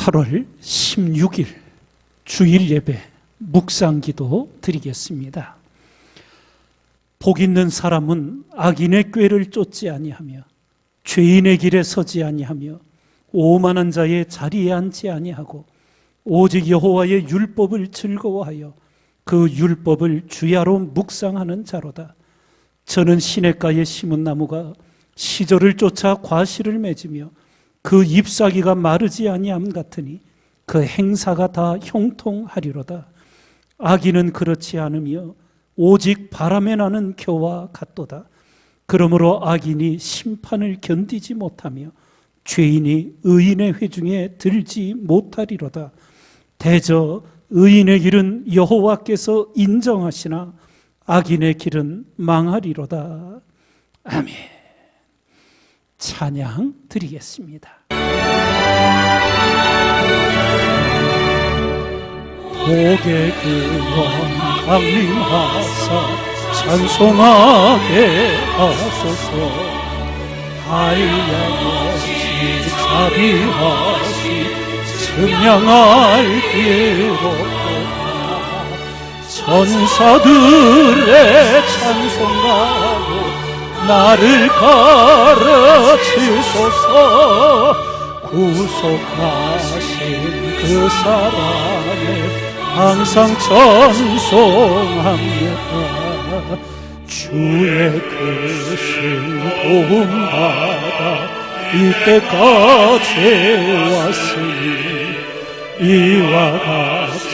8월 16일 주일 예배 묵상기도 드리겠습니다. 복 있는 사람은 악인의 꾀를 쫓지 아니하며 죄인의 길에 서지 아니하며 오만한 자의 자리에 앉지 아니하고 오직 여호와의 율법을 즐거워하여 그 율법을 주야로 묵상하는 자로다. 저는 시냇가에 심은 나무가 시절을 쫓아 과실을 맺으며 그 잎사귀가 마르지 아니함 같으니 그 행사가 다 형통하리로다. 악인은 그렇지 않으며 오직 바람에 나는 겨와 같도다. 그러므로 악인이 심판을 견디지 못하며 죄인이 의인의 회중에 들지 못하리로다. 대저 의인의 길은 여호와께서 인정하시나 악인의 길은 망하리로다. 아멘. 찬양 드리겠습니다. 복의 근원 강림하사 찬송하게 하소서. 한량없이 자비하시 증량할 기로구나. 천사들의 찬송가로 나를 가르치소서. 구속하신 그 사랑을 항상 찬송합니다. 주의 크신 도움받아 이때까지 왔으니 이와 같이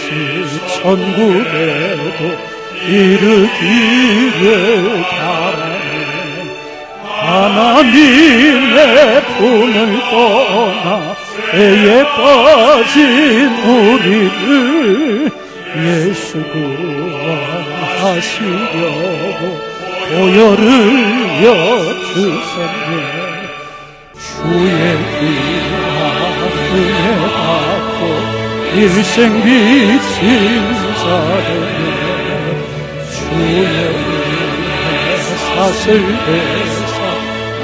천국에도 이르기를 바라네. 하나님의 품을 떠나 애에 빠진 우리를 예수 구원하시려고 보혈을 여주셨네. 주의 귀한 은혜 받고 일생 비친 자들은 주의 은혜 사슬 대사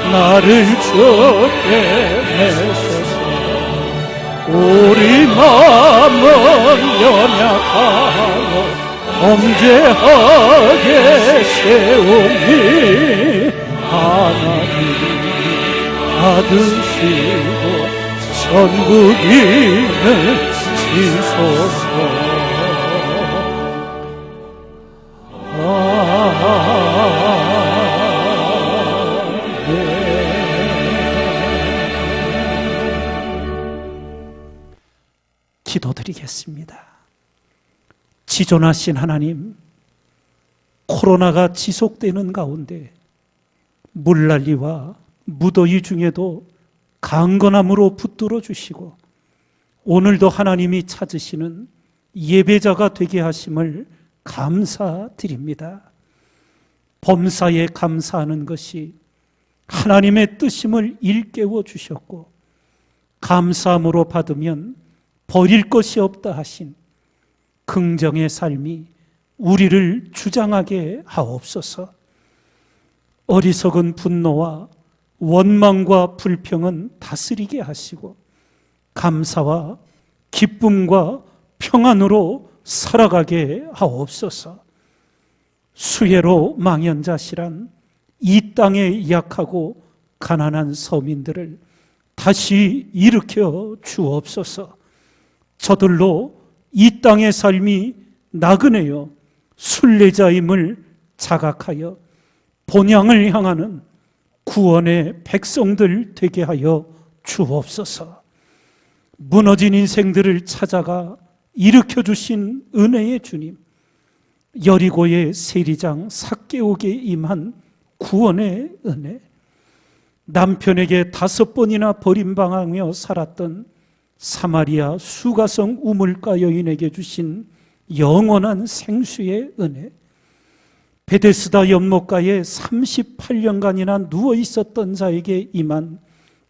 나를 주께 내소서. 우리 마음은 연약하여 범죄하게 세우니 하나님이 받으시고 천국인을 지소서. 기도드리겠습니다. 지존하신 하나님, 코로나가 지속되는 가운데 물난리와 무더위 중에도 강건함으로 붙들어 주시고 오늘도 하나님이 찾으시는 예배자가 되게 하심을 감사드립니다. 범사에 감사하는 것이 하나님의 뜻임을 일깨워 주셨고 감사함으로 받으면 버릴 것이 없다 하신 긍정의 삶이 우리를 주장하게 하옵소서. 어리석은 분노와 원망과 불평은 다스리게 하시고 감사와 기쁨과 평안으로 살아가게 하옵소서. 수혜로 망연자실한 이 땅의 약하고 가난한 서민들을 다시 일으켜 주옵소서. 저들로 이 땅의 삶이 나그네요 순례자임을 자각하여 본향을 향하는 구원의 백성들 되게 하여 주옵소서. 무너진 인생들을 찾아가 일으켜 주신 은혜의 주님, 여리고의 세리장 삭개옥에 임한 구원의 은혜, 남편에게 5번이나 버림당하며 살았던 사마리아 수가성 우물가 여인에게 주신 영원한 생수의 은혜, 베데스다 연못가에 38년간이나 누워 있었던 자에게 임한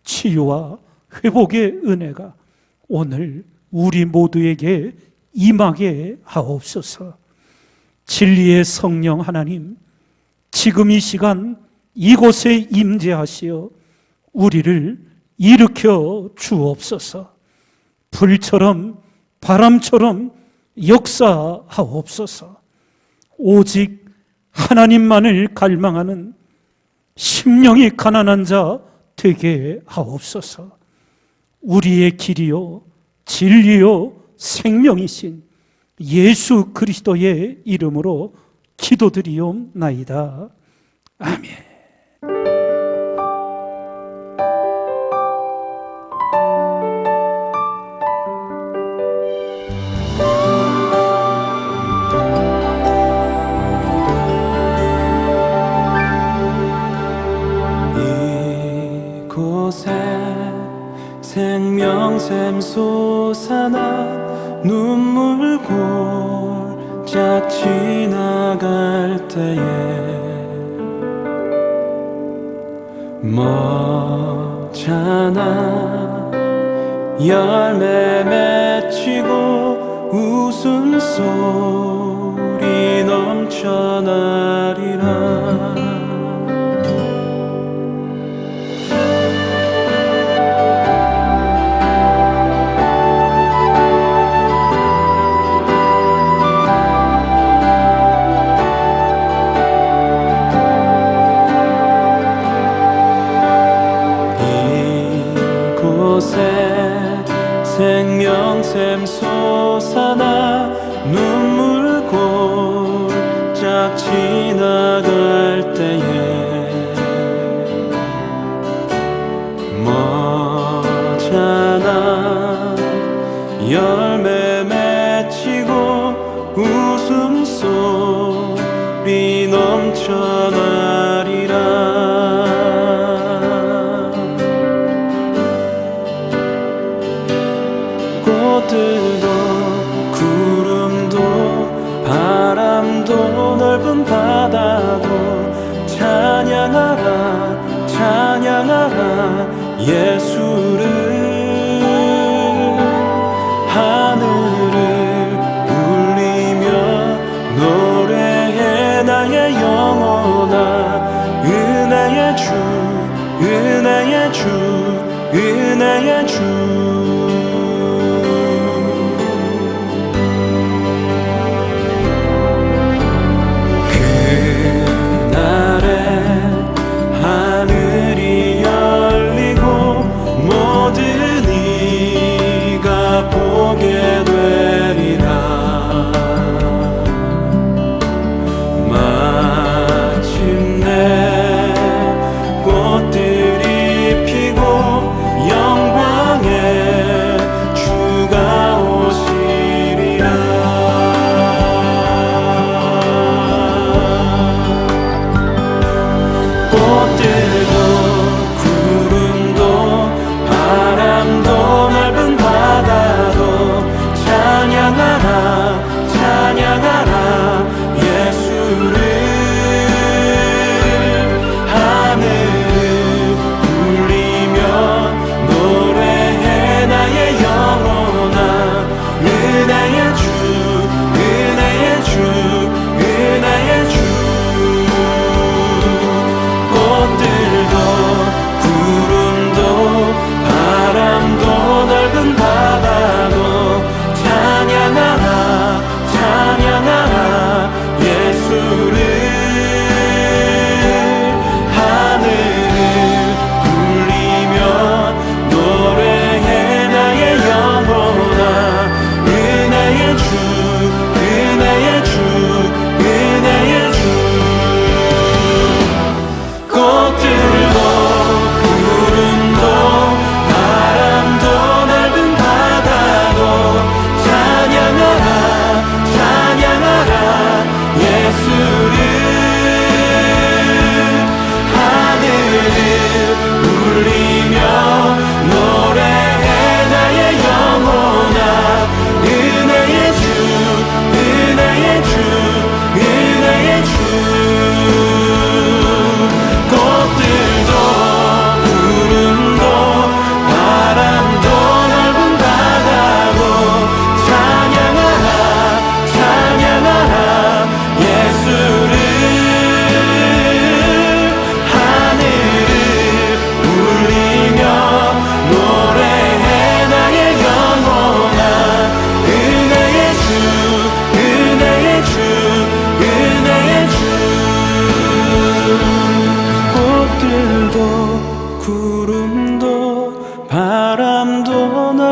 치유와 회복의 은혜가 오늘 우리 모두에게 임하게 하옵소서. 진리의 성령 하나님, 지금 이 시간 이곳에 임재하시어 우리를 일으켜 주옵소서. 불처럼 바람처럼 역사하옵소서. 오직 하나님만을 갈망하는 심령이 가난한 자 되게 하옵소서. 우리의 길이요 진리요 생명이신 예수 그리스도의 이름으로 기도드리옵나이다. 아멘. 이곳에 생명샘 솟아나 눈물 골짝 지나갈 때에 머잖아 열매 맺히고 웃음소리 넘쳐나리라. 생명샘 솟아나 눈물 골짝 지나갈 때에 머잖아 열매 맺히고 웃음소리 넘쳐나리라. 꽃들도 구름도 바람도 넓은 바다도 찬양하라 찬양하라 예수를. 하늘을 울리며 노래해 나의 영혼아. 은혜의 주 은혜의 주 은혜의 주. 구름도 바람도 넓은 바다도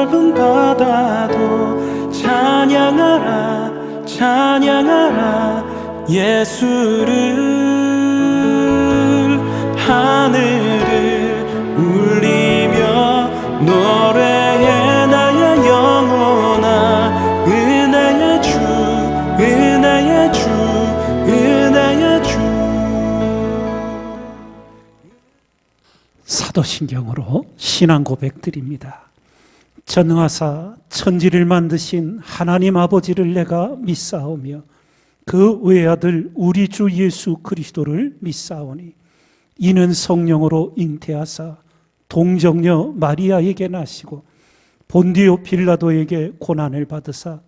넓은 바다도 찬양하라 찬양하라 예수를 하늘을 울리며 노래해 나의 영혼아 은혜의 주 은혜의 주 은혜의 주. 사도신경으로 신앙 고백드립니다. 전능하사 천지를 만드신 하나님 아버지를 내가 믿사오며 그 외아들 우리 주 예수 그리스도를 믿사오니 이는 성령으로 잉태하사 동정녀 마리아에게 나시고 본디오 빌라도에게 고난을 받으사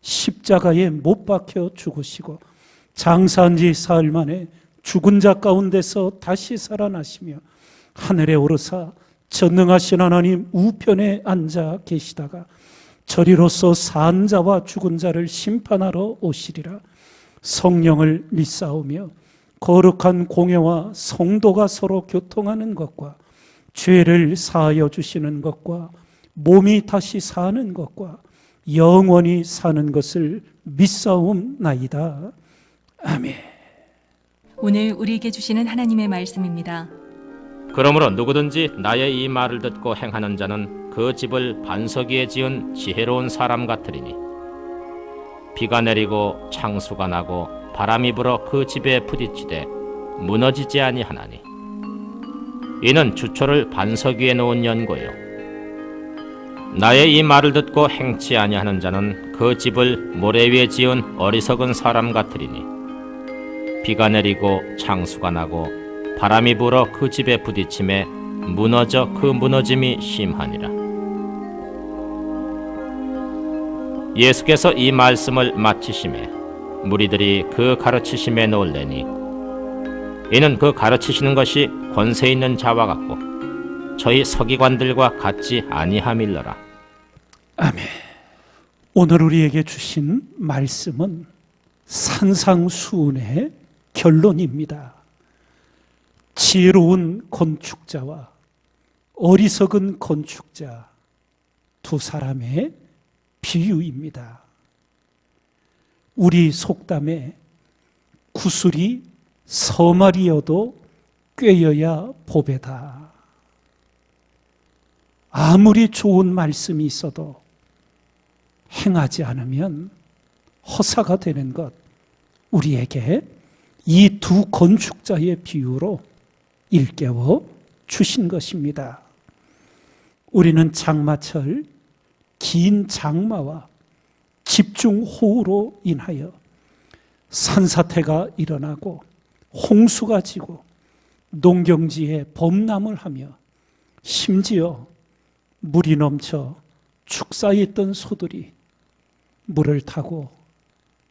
십자가에 못 박혀 죽으시고 장사한 지 사흘 만에 죽은 자 가운데서 다시 살아나시며 하늘에 오르사 전능하신 하나님 우편에 앉아 계시다가 저리로서 산 자와 죽은 자를 심판하러 오시리라. 성령을 믿사오며 거룩한 공회와 성도가 서로 교통하는 것과 죄를 사하여 주시는 것과 몸이 다시 사는 것과 영원히 사는 것을 믿사옵나이다. 아멘. 오늘 우리에게 주시는 하나님의 말씀입니다. 그러므로 누구든지 나의 이 말을 듣고 행하는 자는 그 집을 반석 위에 지은 지혜로운 사람 같으리니 비가 내리고 창수가 나고 바람이 불어 그 집에 부딪히되 무너지지 아니하나니 이는 주초를 반석 위에 놓은 연고요 나의 이 말을 듣고 행치 아니하는 자는 그 집을 모래 위에 지은 어리석은 사람 같으리니 비가 내리고 창수가 나고 바람이 불어 그 집에 부딪힘에 무너져 그 무너짐이 심하니라. 예수께서 이 말씀을 마치심에 무리들이 그 가르치심에 놀래니 이는 그 가르치시는 것이 권세 있는 자와 같고 저희 서기관들과 같지 아니함일러라. 아멘. 오늘 우리에게 주신 말씀은 산상수훈의 결론입니다. 지혜로운 건축자와 어리석은 건축자 두 사람의 비유입니다. 우리 속담에 구슬이 서말이어도 꿰여야 보배다. 아무리 좋은 말씀이 있어도 행하지 않으면 허사가 되는 것, 우리에게 이 두 건축자의 비유로 일깨워 주신 것입니다. 우리는 장마철 긴 장마와 집중호우로 인하여 산사태가 일어나고 홍수가 지고 농경지에 범람을 하며 심지어 물이 넘쳐 축사에 있던 소들이 물을 타고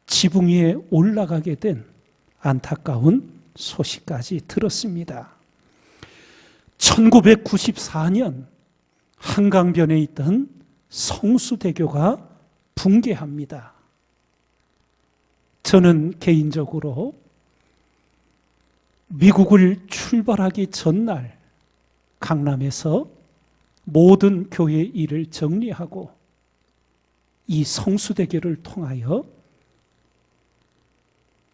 지붕 위에 올라가게 된 안타까운 소식까지 들었습니다. 1994년 한강변에 있던 성수대교가 붕괴합니다. 저는 개인적으로 미국을 출발하기 전날 강남에서 모든 교회 일을 정리하고 이 성수대교를 통하여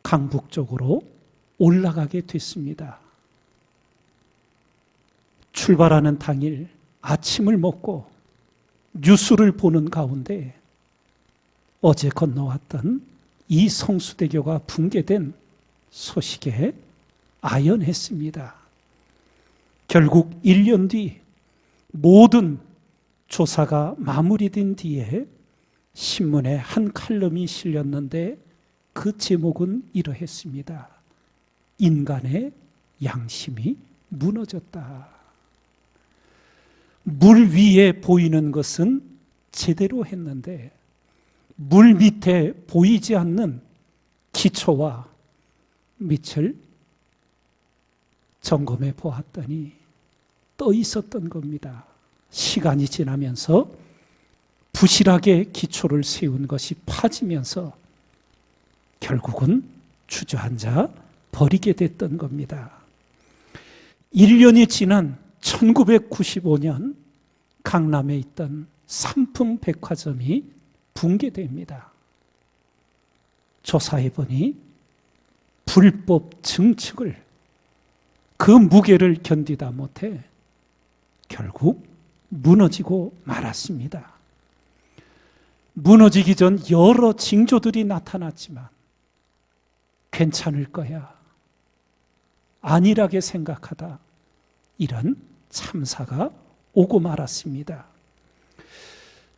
강북 쪽으로 올라가게 됐습니다. 출발하는 당일 아침을 먹고 뉴스를 보는 가운데 어제 건너왔던 이 성수대교가 붕괴된 소식에 아연했습니다. 결국 1년 뒤 모든 조사가 마무리된 뒤에 신문에 한 칼럼이 실렸는데 그 제목은 이러했습니다. 인간의 양심이 무너졌다. 물 위에 보이는 것은 제대로 했는데 물 밑에 보이지 않는 기초와 밑을 점검해 보았더니 떠 있었던 겁니다. 시간이 지나면서 부실하게 기초를 세운 것이 파지면서 결국은 주저앉아 버리게 됐던 겁니다. 1년이 지난 1995년 강남에 있던 삼풍 백화점이 붕괴됩니다. 조사해보니 불법 증축을 그 무게를 견디다 못해 결국 무너지고 말았습니다. 무너지기 전 여러 징조들이 나타났지만 괜찮을 거야, 안일하게 생각하다 이런 참사가 오고 말았습니다.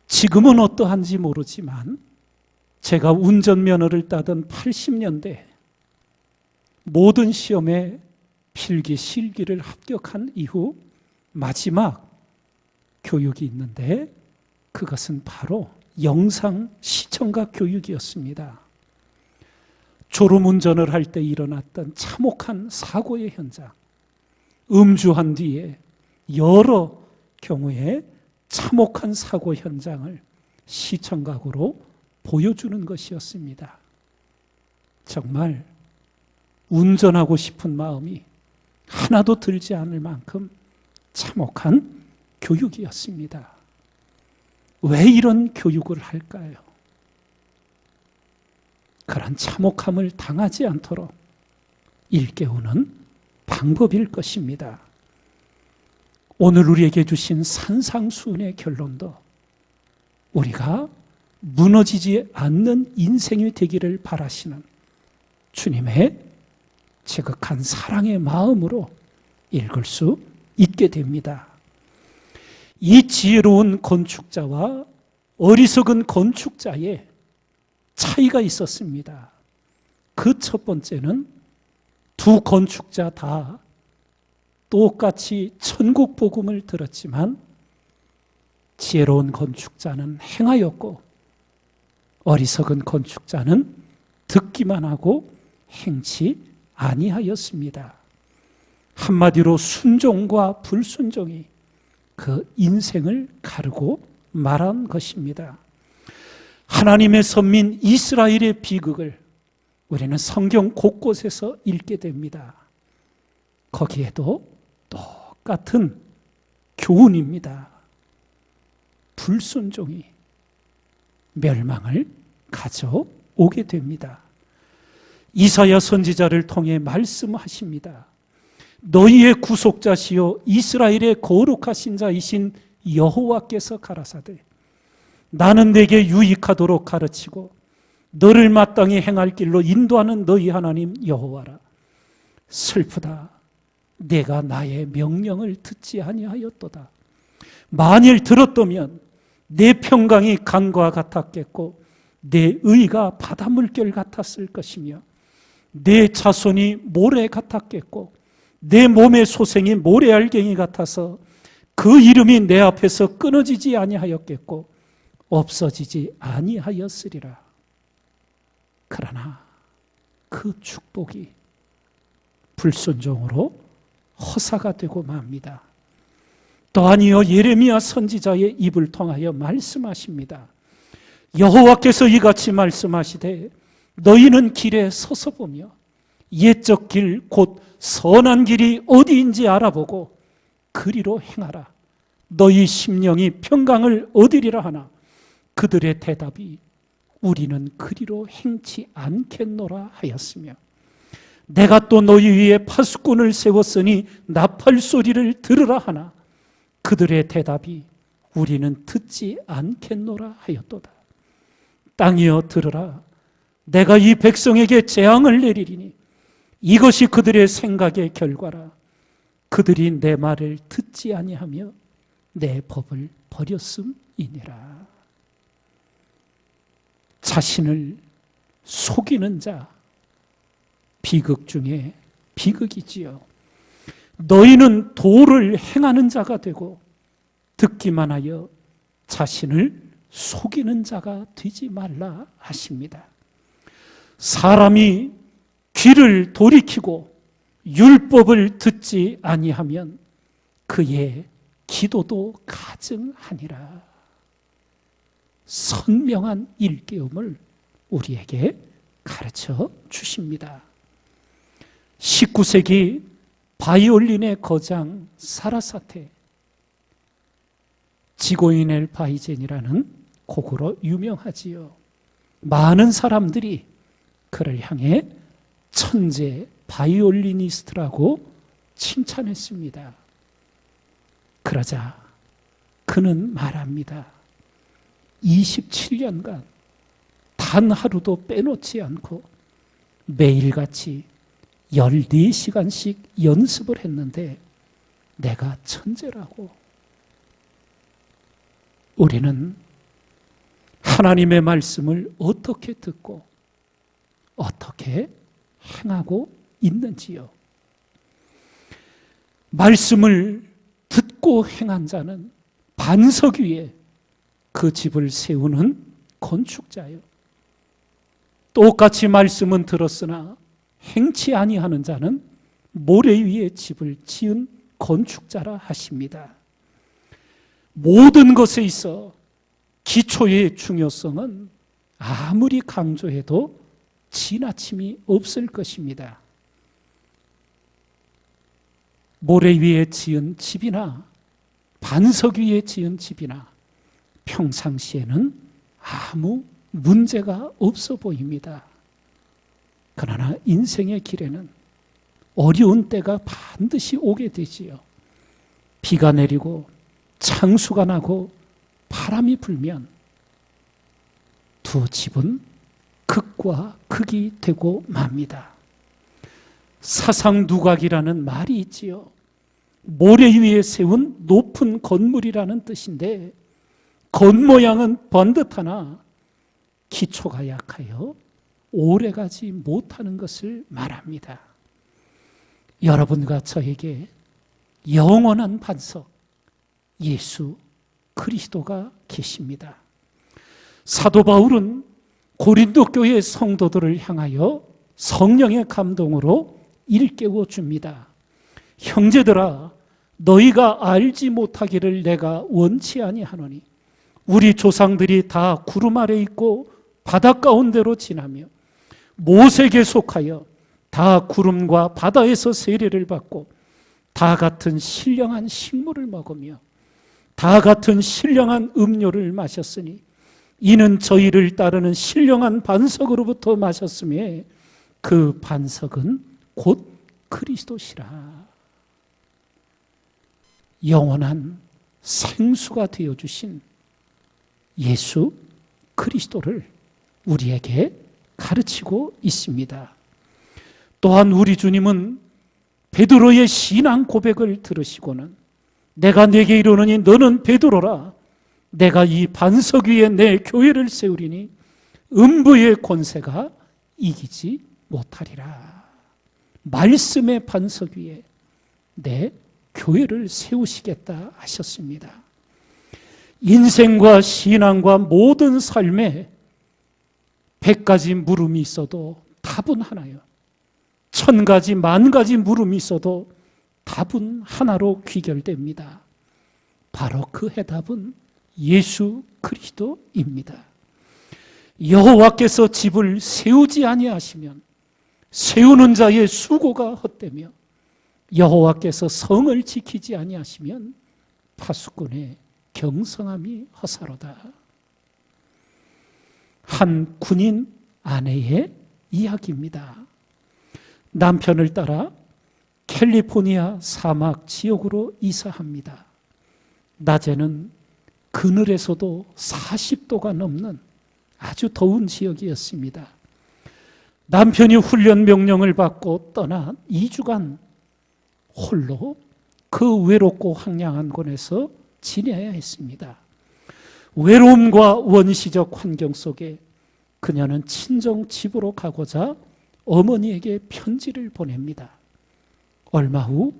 지금은 어떠한지 모르지만 제가 운전면허를 따던 80년대 모든 시험에 필기, 실기를 합격한 이후 마지막 교육이 있는데 그것은 바로 영상 시청각 교육이었습니다. 졸음운전을 할 때 일어났던 참혹한 사고의 현장, 음주한 뒤에 여러 경우에 참혹한 사고 현장을 시청각으로 보여주는 것이었습니다. 정말 운전하고 싶은 마음이 하나도 들지 않을 만큼 참혹한 교육이었습니다. 왜 이런 교육을 할까요? 그런 참혹함을 당하지 않도록 일깨우는 방법일 것입니다. 오늘 우리에게 주신 산상수훈의 결론도 우리가 무너지지 않는 인생이 되기를 바라시는 주님의 지극한 사랑의 마음으로 읽을 수 있게 됩니다. 이 지혜로운 건축자와 어리석은 건축자의 차이가 있었습니다. 그 첫 번째는 두 건축자 다 똑같이 천국 복음을 들었지만 지혜로운 건축자는 행하였고 어리석은 건축자는 듣기만 하고 행치 아니하였습니다. 한마디로 순종과 불순종이 그 인생을 가르고 말한 것입니다. 하나님의 선민 이스라엘의 비극을 우리는 성경 곳곳에서 읽게 됩니다. 거기에도 똑같은 교훈입니다. 불순종이 멸망을 가져오게 됩니다. 이사야 선지자를 통해 말씀하십니다. 너희의 구속자시요 이스라엘의 거룩하신 자이신 여호와께서 가라사대 나는 내게 유익하도록 가르치고 너를 마땅히 행할 길로 인도하는 너희 하나님 여호와라. 슬프다. 내가 나의 명령을 듣지 아니하였도다. 만일 들었다면 내 평강이 강과 같았겠고 내 의가 바다 물결 같았을 것이며 내 자손이 모래 같았겠고 내 몸의 소생이 모래알갱이 같아서 그 이름이 내 앞에서 끊어지지 아니하였겠고 없어지지 아니하였으리라. 그러나 그 축복이 불순종으로 허사가 되고 맙니다. 또 아니요 예레미야 선지자의 입을 통하여 말씀하십니다. 여호와께서 이같이 말씀하시되 너희는 길에 서서 보며 옛적 길 곧 선한 길이 어디인지 알아보고 그리로 행하라. 너희 심령이 평강을 얻으리라 하나 그들의 대답이 우리는 그리로 행치 않겠노라 하였으며 내가 또 너희 위에 파수꾼을 세웠으니 나팔 소리를 들으라 하나 그들의 대답이 우리는 듣지 않겠노라 하였도다. 땅이여 들으라. 내가 이 백성에게 재앙을 내리리니 이것이 그들의 생각의 결과라. 그들이 내 말을 듣지 아니하며 내 법을 버렸음이니라. 자신을 속이는 자, 비극 중에 비극이지요. 너희는 도를 행하는 자가 되고 듣기만 하여 자신을 속이는 자가 되지 말라 하십니다. 사람이 귀를 돌이키고 율법을 듣지 아니하면 그의 기도도 가증하니라. 선명한 일깨움을 우리에게 가르쳐 주십니다. 19세기 바이올린의 거장 사라사테, 지고인엘 바이젠이라는 곡으로 유명하지요. 많은 사람들이 그를 향해 천재 바이올리니스트라고 칭찬했습니다. 그러자 그는 말합니다. 27년간 단 하루도 빼놓지 않고 매일같이 14시간씩 연습을 했는데 내가 천재라고. 우리는 하나님의 말씀을 어떻게 듣고 어떻게 행하고 있는지요. 말씀을 듣고 행한 자는 반석 위에 그 집을 세우는 건축자요. 똑같이 말씀은 들었으나 행치 아니하는 자는 모래 위에 집을 지은 건축자라 하십니다. 모든 것에 있어 기초의 중요성은 아무리 강조해도 지나침이 없을 것입니다. 모래 위에 지은 집이나 반석 위에 지은 집이나 평상시에는 아무 문제가 없어 보입니다. 그러나 인생의 길에는 어려운 때가 반드시 오게 되지요. 비가 내리고 창수가 나고 바람이 불면 두 집은 극과 극이 되고 맙니다. 사상누각이라는 말이 있지요. 모래 위에 세운 높은 건물이라는 뜻인데 겉모양은 번듯하나 기초가 약하여 오래가지 못하는 것을 말합니다. 여러분과 저에게 영원한 반석 예수 그리스도가 계십니다. 사도 바울은 고린도 교회 성도들을 향하여 성령의 감동으로 일깨워 줍니다. 형제들아, 너희가 알지 못하기를 내가 원치 아니하노니 우리 조상들이 다 구름 아래 있고 바다 가운데로 지나며 모세에게 속하여 다 구름과 바다에서 세례를 받고 다 같은 신령한 식물을 먹으며 다 같은 신령한 음료를 마셨으니 이는 저희를 따르는 신령한 반석으로부터 마셨으며 그 반석은 곧 그리스도시라. 영원한 생수가 되어주신 예수 그리스도를 우리에게 가르치고 있습니다. 또한 우리 주님은 베드로의 신앙 고백을 들으시고는 내가 네게 이르노니 너는 베드로라. 내가 이 반석 위에 내 교회를 세우리니 음부의 권세가 이기지 못하리라. 말씀의 반석 위에 내 교회를 세우시겠다 하셨습니다. 인생과 신앙과 모든 삶에 100가지 물음이 있어도 답은 하나요. 1000가지, 10,000가지 물음이 있어도 답은 하나로 귀결됩니다. 바로 그 해답은 예수 그리스도입니다. 여호와께서 집을 세우지 아니하시면 세우는 자의 수고가 헛되며 여호와께서 성을 지키지 아니하시면 파수꾼의 경성함이 허사로다. 한 군인 아내의 이야기입니다. 남편을 따라 캘리포니아 사막 지역으로 이사합니다. 낮에는 그늘에서도 40도가 넘는 아주 더운 지역이었습니다. 남편이 훈련 명령을 받고 떠나 2주간 홀로 그 외롭고 황량한 곳에서 지내야 했습니다. 외로움과 원시적 환경 속에 그녀는 친정 집으로 가고자 어머니에게 편지를 보냅니다. 얼마 후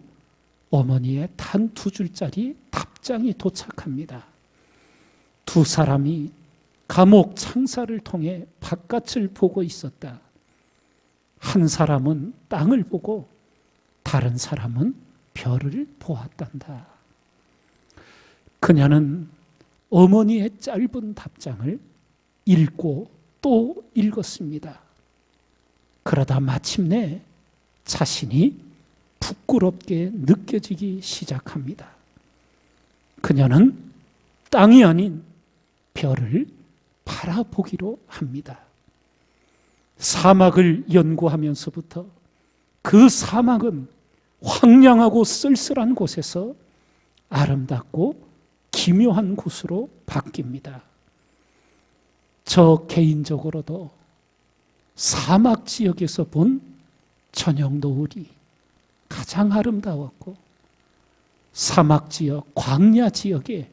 어머니의 단 2줄짜리 답장이 도착합니다. 두 사람이 감옥 창살을 통해 바깥을 보고 있었다. 한 사람은 땅을 보고 다른 사람은 별을 보았단다. 그녀는 어머니의 짧은 답장을 읽고 또 읽었습니다. 그러다 마침내 자신이 부끄럽게 느껴지기 시작합니다. 그녀는 땅이 아닌 별을 바라보기로 합니다. 사막을 연구하면서부터 그 사막은 황량하고 쓸쓸한 곳에서 아름답고 기묘한 곳으로 바뀝니다. 저 개인적으로도 사막 지역에서 본 저녁 노을이 가장 아름다웠고, 사막 지역, 광야 지역의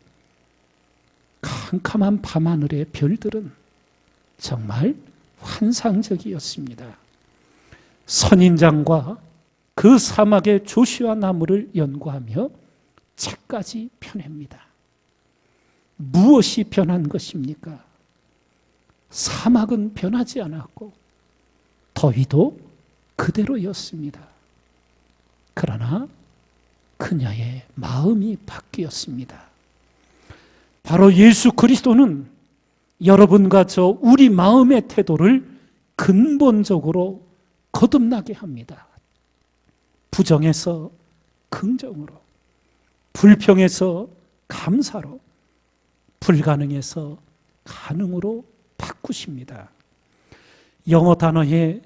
캄캄한 밤하늘의 별들은 정말 환상적이었습니다. 선인장과 그 사막의 조슈아 나무를 연구하며 책까지 펴냅니다. 무엇이 변한 것입니까? 사막은 변하지 않았고 더위도 그대로였습니다. 그러나 그녀의 마음이 바뀌었습니다. 바로 예수 그리스도는 여러분과 저 우리 마음의 태도를 근본적으로 거듭나게 합니다. 부정에서 긍정으로, 불평에서 감사로, 불가능에서 가능으로 바꾸십니다. 영어 단어에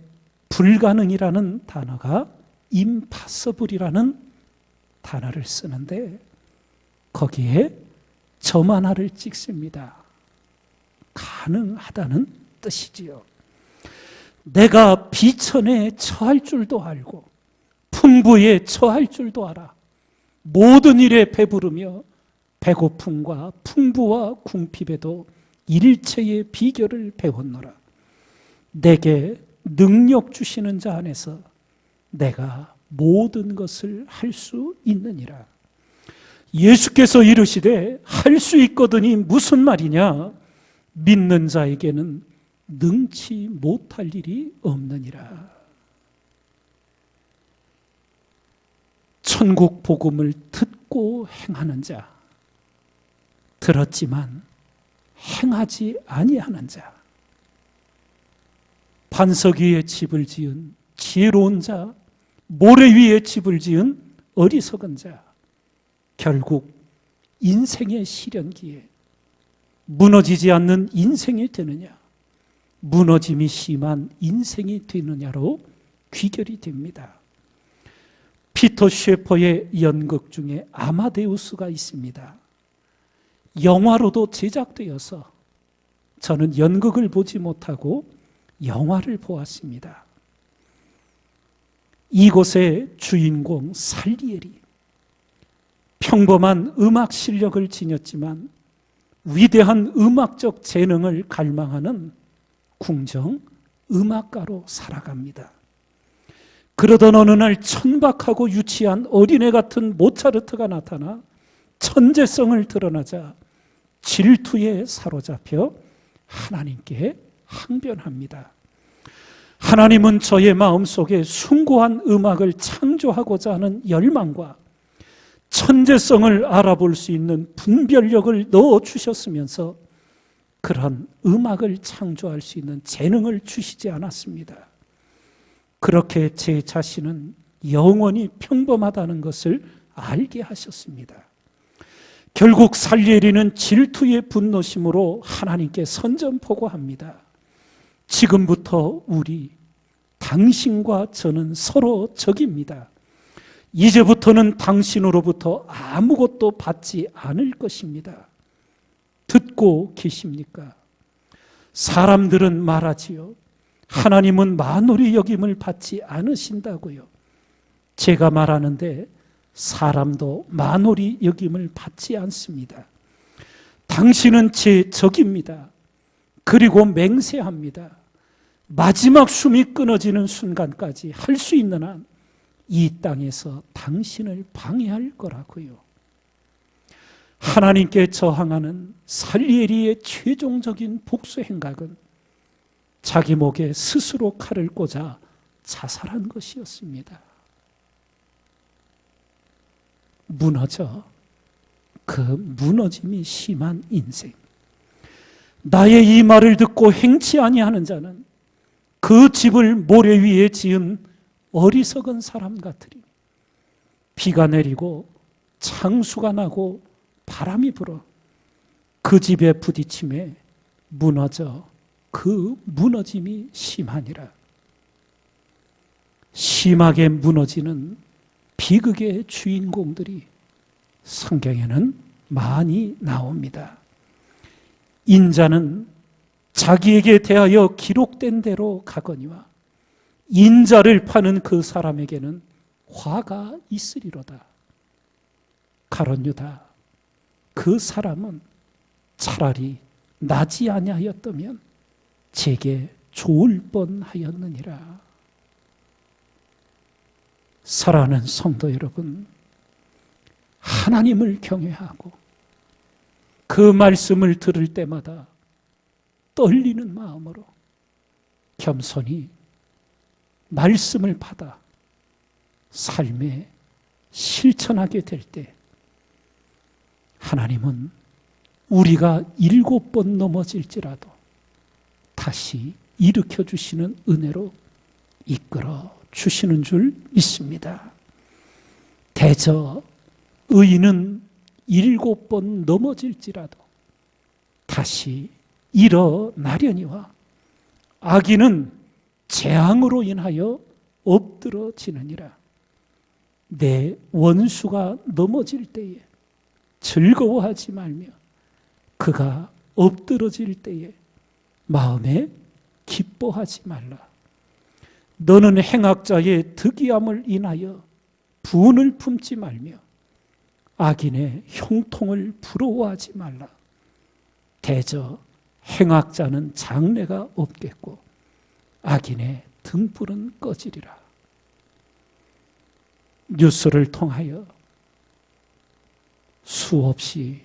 불가능이라는 단어가 impossible이라는 단어를 쓰는데 거기에 점 하나를 찍습니다. 가능하다는 뜻이지요. 내가 비천에 처할 줄도 알고 풍부에 처할 줄도 알아. 모든 일에 배부르며 배고픔과 풍부와 궁핍에도 일체의 비결을 배웠노라. 내게 능력 주시는 자 안에서 내가 모든 것을 할 수 있느니라. 예수께서 이르시되 할 수 있거든이 무슨 말이냐? 믿는 자에게는 능치 못할 일이 없느니라. 천국 복음을 듣고 행하는 자, 들었지만 행하지 아니하는 자, 반석 위에 집을 지은 지혜로운 자, 모래 위에 집을 지은 어리석은 자, 결국 인생의 시련기에 무너지지 않는 인생이 되느냐, 무너짐이 심한 인생이 되느냐로 귀결이 됩니다. 피터 셰퍼의 연극 중에 아마데우스가 있습니다. 영화로도 제작되어서 저는 연극을 보지 못하고 영화를 보았습니다. 이곳의 주인공 살리에리, 평범한 음악 실력을 지녔지만 위대한 음악적 재능을 갈망하는 궁정 음악가로 살아갑니다. 그러던 어느 날 천박하고 유치한 어린애 같은 모차르트가 나타나 천재성을 드러나자 질투에 사로잡혀 하나님께 항변합니다. 하나님은 저의 마음속에 숭고한 음악을 창조하고자 하는 열망과 천재성을 알아볼 수 있는 분별력을 넣어주셨으면서 그런 음악을 창조할 수 있는 재능을 주시지 않았습니다. 그렇게 제 자신은 영원히 평범하다는 것을 알게 하셨습니다. 결국 살리에리는 질투의 분노심으로 하나님께 선전포고합니다. 지금부터 우리, 당신과 저는 서로 적입니다. 이제부터는 당신으로부터 아무것도 받지 않을 것입니다. 듣고 계십니까? 사람들은 말하지요. 하나님은 만홀히 여김을 받지 않으신다고요. 제가 말하는데 사람도 만홀히 여김을 받지 않습니다. 당신은 제 적입니다. 그리고 맹세합니다. 마지막 숨이 끊어지는 순간까지 할 수 있는 한 이 땅에서 당신을 방해할 거라고요. 하나님께 저항하는 살리에리의 최종적인 복수 행각은 자기 목에 스스로 칼을 꽂아 자살한 것이었습니다. 무너져 그 무너짐이 심한 인생. 나의 이 말을 듣고 행치 아니하는 자는 그 집을 모래 위에 지은 어리석은 사람 같으리. 비가 내리고 창수가 나고 바람이 불어 그 집에 부딪힘에 무너져 그 무너짐이 심하니라. 심하게 무너지는 비극의 주인공들이 성경에는 많이 나옵니다. 인자는 자기에게 대하여 기록된 대로 가거니와 인자를 파는 그 사람에게는 화가 있으리로다. 가룟 유다, 그 사람은 차라리 나지 아니하였다면 제게 좋을 뻔하였느니라. 사랑하는 성도 여러분, 하나님을 경외하고 그 말씀을 들을 때마다 떨리는 마음으로 겸손히 말씀을 받아 삶에 실천하게 될 때 하나님은 우리가 7번 넘어질지라도 다시 일으켜 주시는 은혜로 이끌어 주시는 줄 믿습니다. 대저 의인은 7번 넘어질지라도 다시 일어나려니와 악인은 재앙으로 인하여 엎드러지느니라. 내 원수가 넘어질 때에 즐거워하지 말며 그가 엎드러질 때에 마음에 기뻐하지 말라. 너는 행악자의 득이함을 인하여 분을 품지 말며 악인의 형통을 부러워하지 말라. 대저 행악자는 장래가 없겠고 악인의 등불은 꺼지리라. 뉴스를 통하여 수없이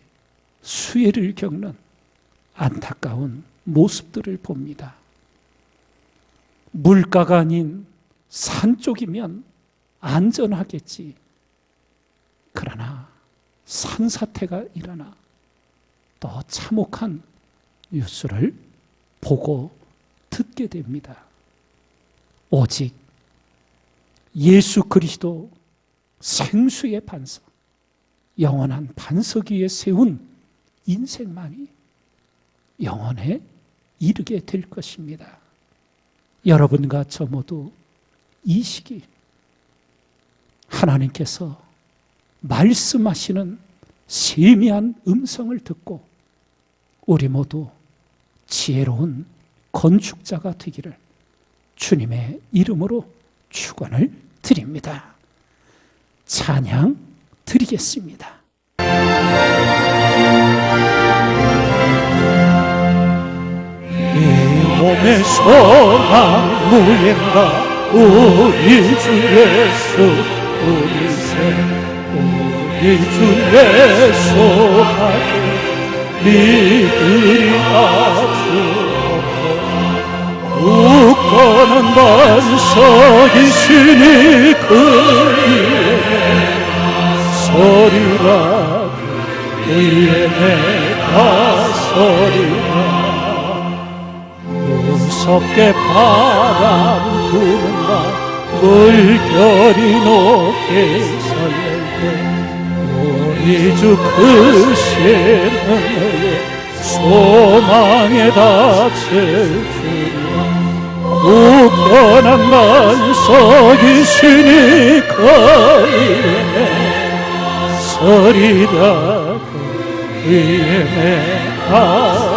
수해를 겪는 안타까운 모습들을 봅니다. 물가가 아닌 산 쪽이면 안전하겠지. 그러나 산사태가 일어나 또 참혹한 뉴스를 보고 듣게 됩니다. 오직 예수 그리스도 생수의 반석, 영원한 반석 위에 세운 인생만이 영원에 이르게 될 것입니다. 여러분과 저 모두 이 시기 하나님께서 말씀하시는 세미한 음성을 듣고 우리 모두 지혜로운 건축자가 되기를 주님의 이름으로 축원을 드립니다. 찬양 드리겠습니다. 이 몸의 소망 무엔가 우리 주 예수 우리 주 예수 믿으리라 주 굳건한 반석이시니 그 서리라 그의 내가 서리라. 무섭게 바람 부는가 물결이 높게 설렐 때 우리 주 크신 은혜에 소망에 닿을 줄이라. 굳건한 반석이시니 그의 서리라 그의 내가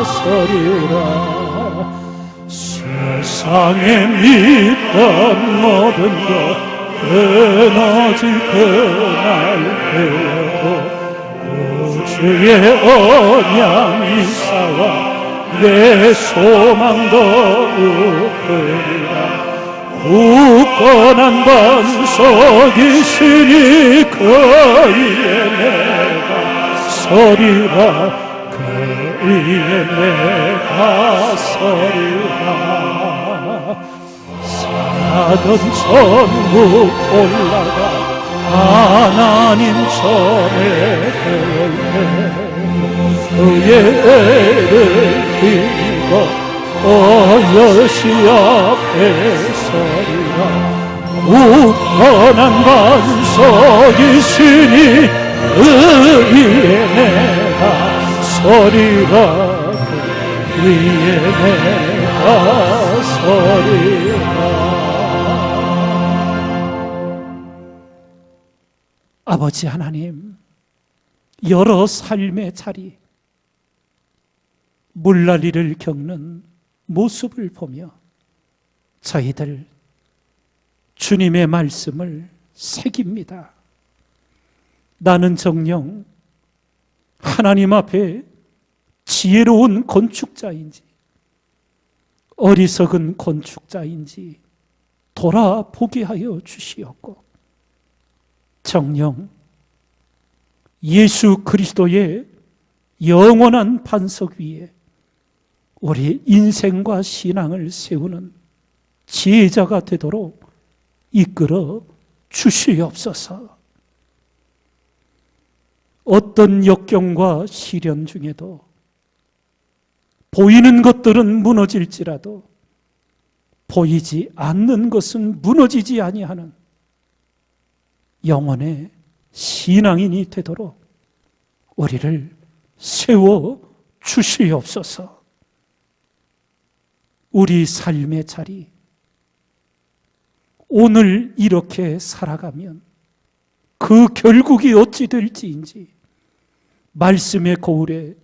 서리라. 세상에 믿던 모든 것 끊어질 그날 되어도 구주의 언약 인사와 내 소망도 우크리라. 굳건한 반석이시니 그의 내가 서리라. 그 위에 내가 서리라. 사던 천국 올라가 하나님 전에 될 때 그의 애를 빌고 여시 앞에 서리라. 굳건한 반석이시니 그 위에 내가 서리라 그 위에 내가 서리라. 아버지 하나님, 여러 삶의 자리, 물난리를 겪는 모습을 보며 저희들 주님의 말씀을 새깁니다. 나는 정녕 하나님 앞에 지혜로운 건축자인지 어리석은 건축자인지 돌아보게 하여 주시옵고, 정녕 예수 그리스도의 영원한 반석 위에 우리 인생과 신앙을 세우는 지혜자가 되도록 이끌어 주시옵소서. 어떤 역경과 시련 중에도 보이는 것들은 무너질지라도 보이지 않는 것은 무너지지 아니하는 영혼의 신앙인이 되도록 우리를 세워 주시옵소서. 우리 삶의 자리, 오늘 이렇게 살아가면 그 결국이 어찌 될지인지 말씀의 거울에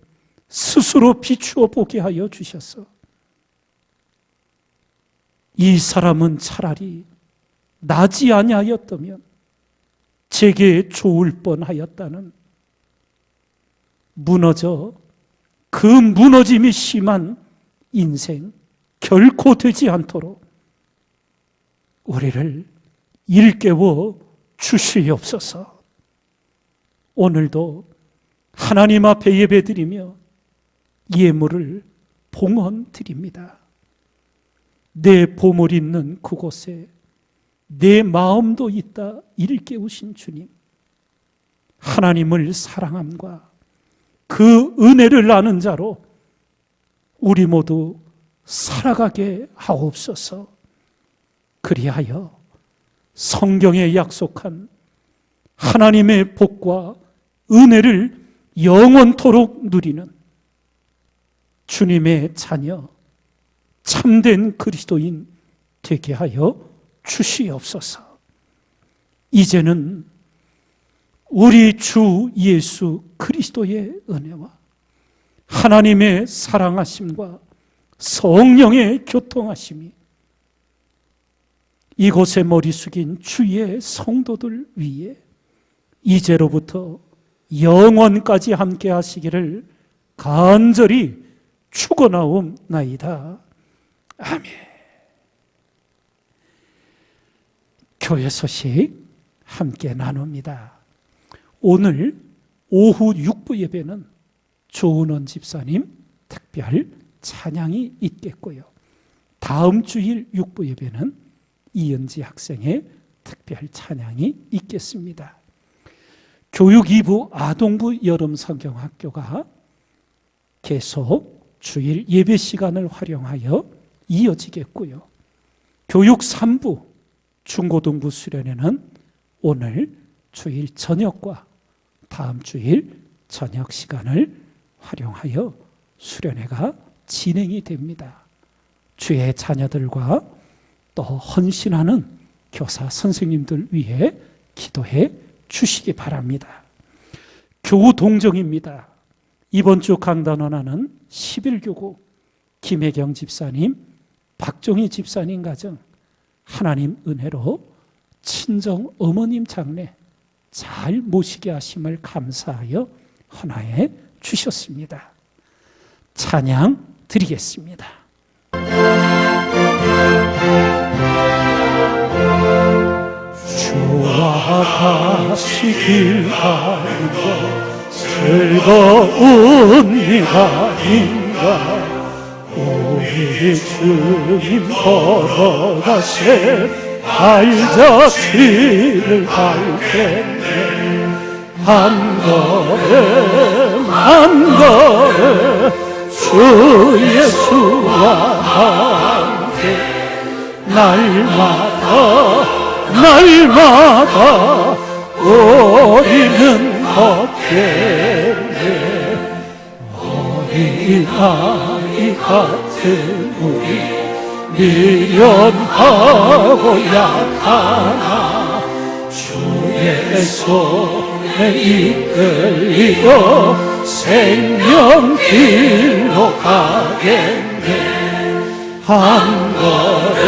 스스로 비추어 보게 하여 주셔서 이 사람은 차라리 나지 아니하였다면 제게 좋을 뻔하였다는 무너져 그 무너짐이 심한 인생 결코 되지 않도록 우리를 일깨워 주시옵소서. 오늘도 하나님 앞에 예배드리며 예물을 봉헌 드립니다. 내 보물 있는 그곳에 내 마음도 있다 일깨우신 주님, 하나님을 사랑함과 그 은혜를 아는 자로 우리 모두 살아가게 하옵소서. 그리하여 성경에 약속한 하나님의 복과 은혜를 영원토록 누리는 주님의 자녀, 참된 그리스도인 되게 하여 주시옵소서. 이제는 우리 주 예수 그리스도의 은혜와 하나님의 사랑하심과 성령의 교통하심이 이곳에 머리 숙인 주의 성도들 위에 이제로부터 영원까지 함께 하시기를 간절히 축원하옵나이다. 아멘. 교회 소식 함께 나눕니다. 오늘 오후 6부 예배는 조은원 집사님 특별 찬양이 있겠고요. 다음 주일 6부 예배는 이은지 학생의 특별 찬양이 있겠습니다. 교육 2부 아동부 여름 성경학교가 계속 주일 예배 시간을 활용하여 이어지겠고요. 교육 3부 중고등부 수련회는 오늘 주일 저녁과 다음 주일 저녁 시간을 활용하여 수련회가 진행이 됩니다. 주의 자녀들과 또 헌신하는 교사 선생님들 위해 기도해 주시기 바랍니다. 교우 동정입니다. 이번 주 강단원하는 11교구 김혜경 집사님, 박종희 집사님 가정 하나님 은혜로 친정 어머님 장례 잘 모시게 하심을 감사하여 헌화해 주셨습니다. 찬양 드리겠습니다. 주와 같이 길 가는 것 즐거운 일 아닌가. 우리 주님 걸어가세 발자취를 갈 텐데 한 걸음 한 걸음 주 예수와 함께 날마다 우리는 걷겠네. 어린아이 같은 우리 미련하고 약하나 주의 손에 이끌리어 생명 길로 가겠네. 한 걸음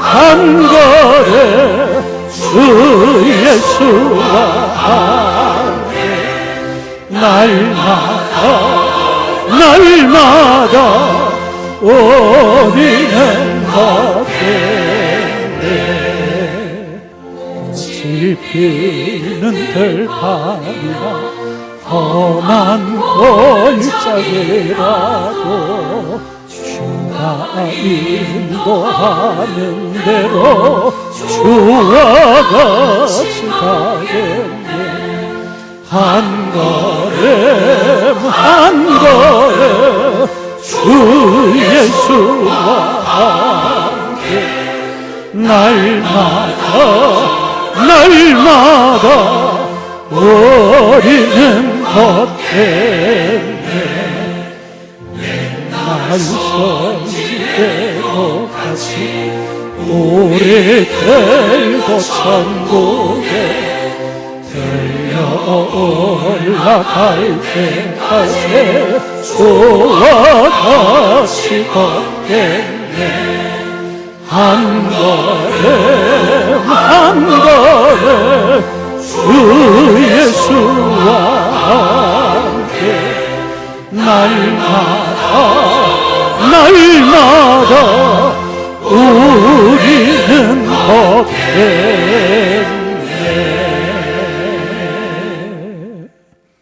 한 걸음 주 예수와 함께 날마다 우리는 걷겠네. 지피는 들판이나 험한 골짜기라도 주가 인도하는 대로 주와 같이 가겠네. 한 걸음 주 예수와 함께 날마다 우리는 걷겠네. 옛날 성지대로 다시 우리 들고 천국에 들려 올라갈 때까지 주와 같이 걷겠네. 한 걸음 주 예수와 함께 날마다 우리는 걷겠네.